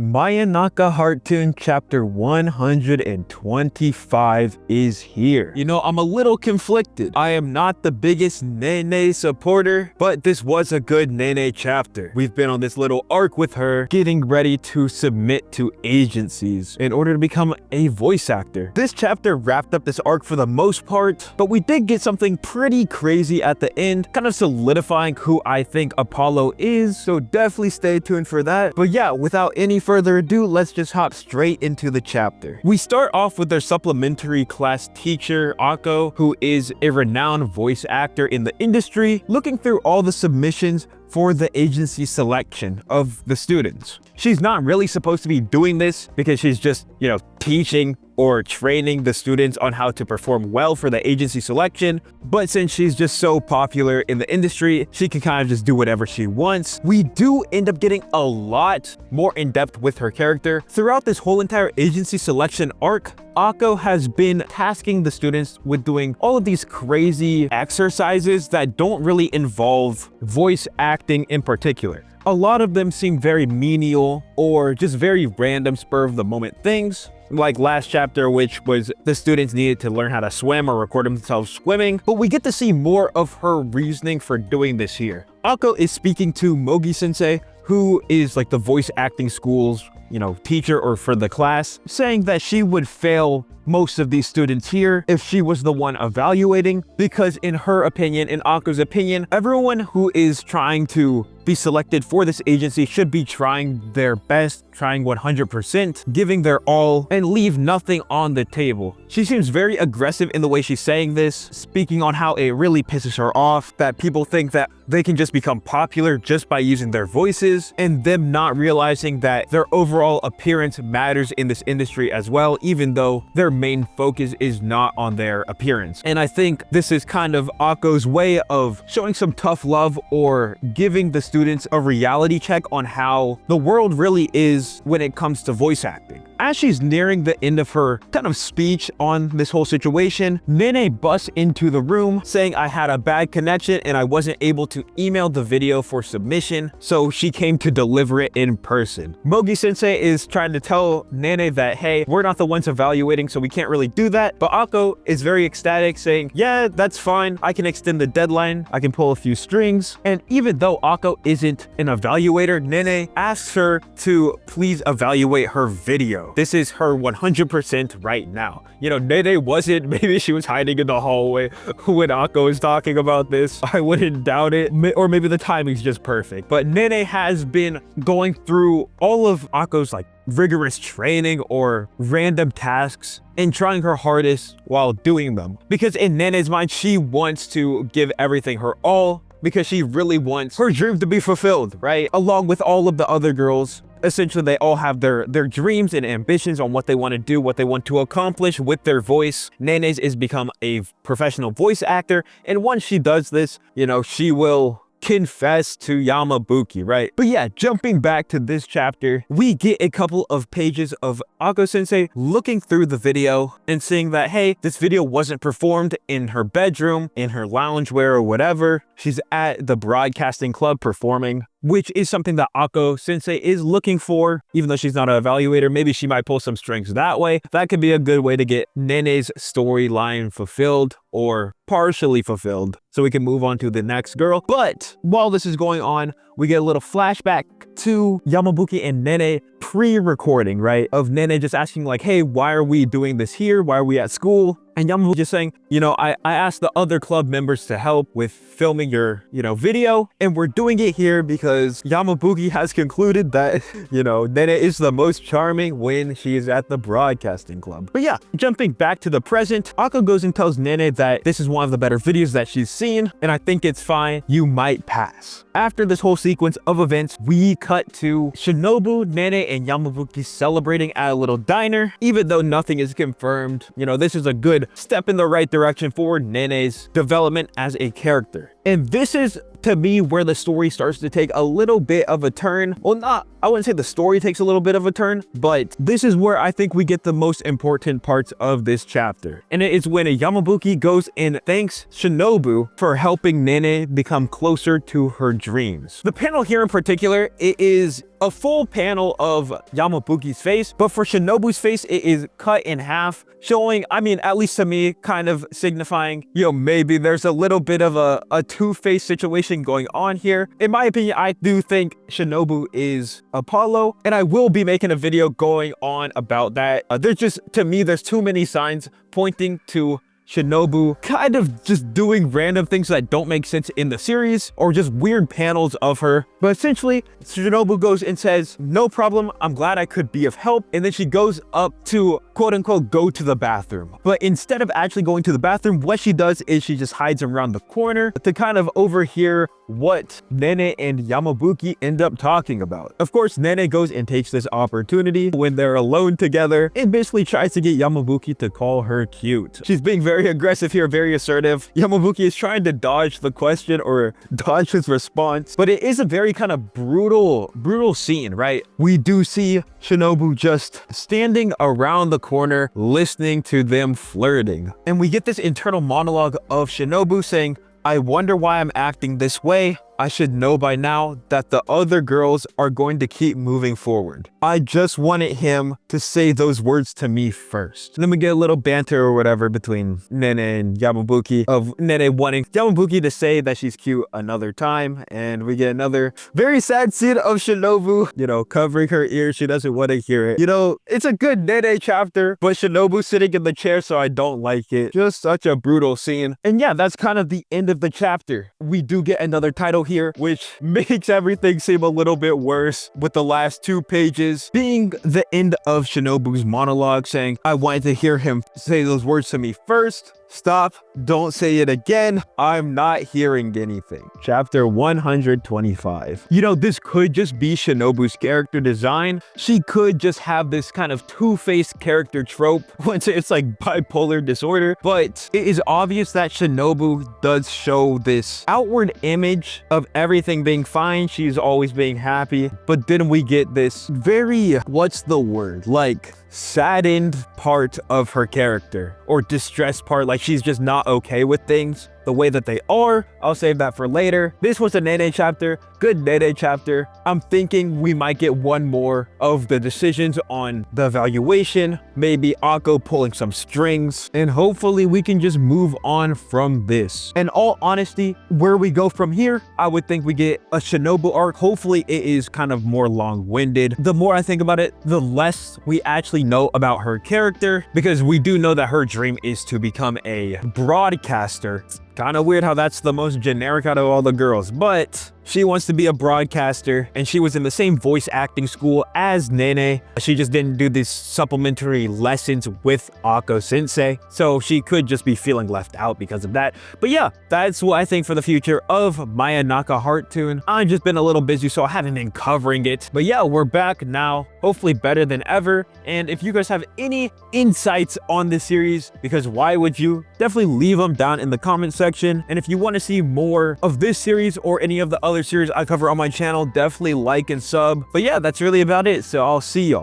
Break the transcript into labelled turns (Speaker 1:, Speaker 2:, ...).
Speaker 1: Mayonaka Hearttoon chapter 125 is here. You know, I'm a little conflicted. I am not the biggest Nene supporter, but this was a good Nene chapter. We've been on this little arc with her, getting ready to submit to agencies in order to become a voice actor. This chapter wrapped up this arc for the most part, but we did get something pretty crazy at the end, kind of solidifying who I think Apollo is, so definitely stay tuned for that. But yeah, without any further ado, let's just hop straight into the chapter. We start off with their supplementary class teacher, Akko, who is a renowned voice actor in the industry, looking through all the submissions for the agency selection of the students. She's not really supposed to be doing this because she's just, teaching or training the students on how to perform well for the agency selection. But since she's just so popular in the industry, she can kind of just do whatever she wants. We do end up getting a lot more in depth with her character. Throughout this whole entire agency selection arc, Akko has been tasking the students with doing all of these crazy exercises that don't really involve voice acting in particular. A lot of them seem very menial or just very random spur of the moment things. Like last chapter, which was the students needed to learn how to swim or record themselves swimming, but we get to see more of her reasoning for doing this here. Akko is speaking to Mogi sensei, who is like the voice acting school's teacher or for the class, saying that she would fail most of these students here if she was the one evaluating, because in her opinion, in Akko's opinion, everyone who is trying to be selected for this agency should be trying their best, trying 100%, giving their all, and leave nothing on the table. She seems very aggressive in the way she's saying this, speaking on how it really pisses her off that people think that they can just become popular just by using their voices, and them not realizing that their overall appearance matters in this industry as well, even though their main focus is not on their appearance. And I think this is kind of Akko's way of showing some tough love or giving the students a reality check on how the world really is when it comes to voice acting. As she's nearing the end of her kind of speech on this whole situation, Nene busts into the room saying I had a bad connection and I wasn't able to email the video for submission, so she came to deliver it in person. Mogi sensei is trying to tell Nene that, hey, we're not the ones evaluating, so we can't really do that. But Akko is very ecstatic, saying, yeah, that's fine. I can extend the deadline. I can pull a few strings. And even though Akko isn't an evaluator, Nene asks her to please evaluate her video. This is her 100% right now. Nene wasn't, maybe she was hiding in the hallway when Akko is talking about this. I wouldn't doubt it. Or maybe the timing's just perfect. But Nene has been going through all of Akko's rigorous training or random tasks and trying her hardest while doing them. Because in Nene's mind, she wants to give everything her all, because she really wants her dream to be fulfilled, right? Along with all of the other girls. Essentially, they all have their dreams and ambitions on what they want to do, what they want to accomplish with their voice. Nene's is become a professional voice actor, and once she does this, she will confess to Yamabuki, right? But yeah, jumping back to this chapter, we get a couple of pages of Akko sensei looking through the video and seeing that, hey, this video wasn't performed in her bedroom, in her loungewear or whatever. She's at the broadcasting club performing, which is something that Akko sensei is looking for. Even though she's not an evaluator, maybe she might pull some strings that way. That could be a good way to get Nene's storyline fulfilled or partially fulfilled, so we can move on to the next girl. But while this is going on, we get a little flashback to Yamabuki and Nene pre-recording, right? Of Nene just asking hey, why are we doing this here? Why are we at school? And Yamabuki just saying, I asked the other club members to help with filming your, video, and we're doing it here because Yamabuki has concluded that, Nene is the most charming when she is at the broadcasting club. But yeah, jumping back to the present, Akko goes and tells Nene that this is one of the better videos that she's seen, and I think it's fine. You might pass. After this whole sequence of events, we cut to Shinobu, Nene, and Yamabuki celebrating at a little diner. Even though nothing is confirmed, this is a good step in the right direction for Nene's development as a character. And this is to me where the story starts to take a little bit of a turn. Well, I wouldn't say the story takes a little bit of a turn, but this is where I think we get the most important parts of this chapter. And it is when Yamabuki goes and thanks Shinobu for helping Nene become closer to her dreams. The panel here in particular, it is a full panel of Yamabuki's face, but for Shinobu's face, it is cut in half, showing, I mean, at least to me, kind of signifying, maybe there's a little bit of a two-face situation going on here. In my opinion, I do think Shinobu is Apollo, and I will be making a video going on about that. To me, there's too many signs pointing to Shinobu kind of just doing random things that don't make sense in the series, or just weird panels of her. But essentially, Shinobu goes and says, "No problem, I'm glad I could be of help." And then she goes up to, quote unquote, go to the bathroom. But instead of actually going to the bathroom, what she does is she just hides around the corner to kind of overhear what Nene and Yamabuki end up talking about. Of course, Nene goes and takes this opportunity when they're alone together and basically tries to get Yamabuki to call her cute. She's being very aggressive here, very assertive. Yamabuki is trying to dodge the question or dodge his response, but it is a very kind of brutal scene, right? We do see Shinobu just standing around the corner listening to them flirting. And we get this internal monologue of Shinobu saying, "I wonder why I'm acting this way. I should know by now that the other girls are going to keep moving forward. I just wanted him to say those words to me first." Then we get a little banter or whatever between Nene and Yamabuki, of Nene wanting Yamabuki to say that she's cute another time. And we get another very sad scene of Shinobu, covering her ears. She doesn't want to hear it. It's a good Nene chapter, but Shinobu sitting in the chair, so I don't like it. Just such a brutal scene. And yeah, that's kind of the end of the chapter. We do get another title here, which makes everything seem a little bit worse, with the last 2 pages being the end of Shinobu's monologue saying, "I wanted to hear him say those words to me first. Stop, don't say it again. I'm not hearing anything." Chapter 125. This could just be Shinobu's character design. She could just have this kind of two-faced character trope. It's like bipolar disorder, but it is obvious that Shinobu does show this outward image of everything being fine. She's always being happy, but then we get this very, what's the word? Like saddened part of her character, or distressed part, like she's just not okay with things the way that they are. I'll save that for later. This was a Nene chapter, good Nene chapter. I'm thinking we might get one more of the decisions on the evaluation, maybe Akko pulling some strings, and hopefully we can just move on from this. In all honesty, where we go from here, I would think we get a Shinobu arc. Hopefully it is kind of more long-winded. The more I think about it, the less we actually know about her character, because we do know that her dream is to become a broadcaster. Kind of weird how that's the most generic out of all the girls, but she wants to be a broadcaster, and she was in the same voice acting school as Nene. She just didn't do these supplementary lessons with Akko Sensei, so she could just be feeling left out because of that. But yeah, that's what I think for the future of Mayonaka Hearttoon. I've just been a little busy, so I haven't been covering it. But yeah, we're back now, hopefully better than ever. And if you guys have any insights on this series, because why would you? Definitely leave them down in the comment section. And if you want to see more of this series or any of the other series I cover on my channel, definitely like and sub. But yeah, that's really about it. So I'll see y'all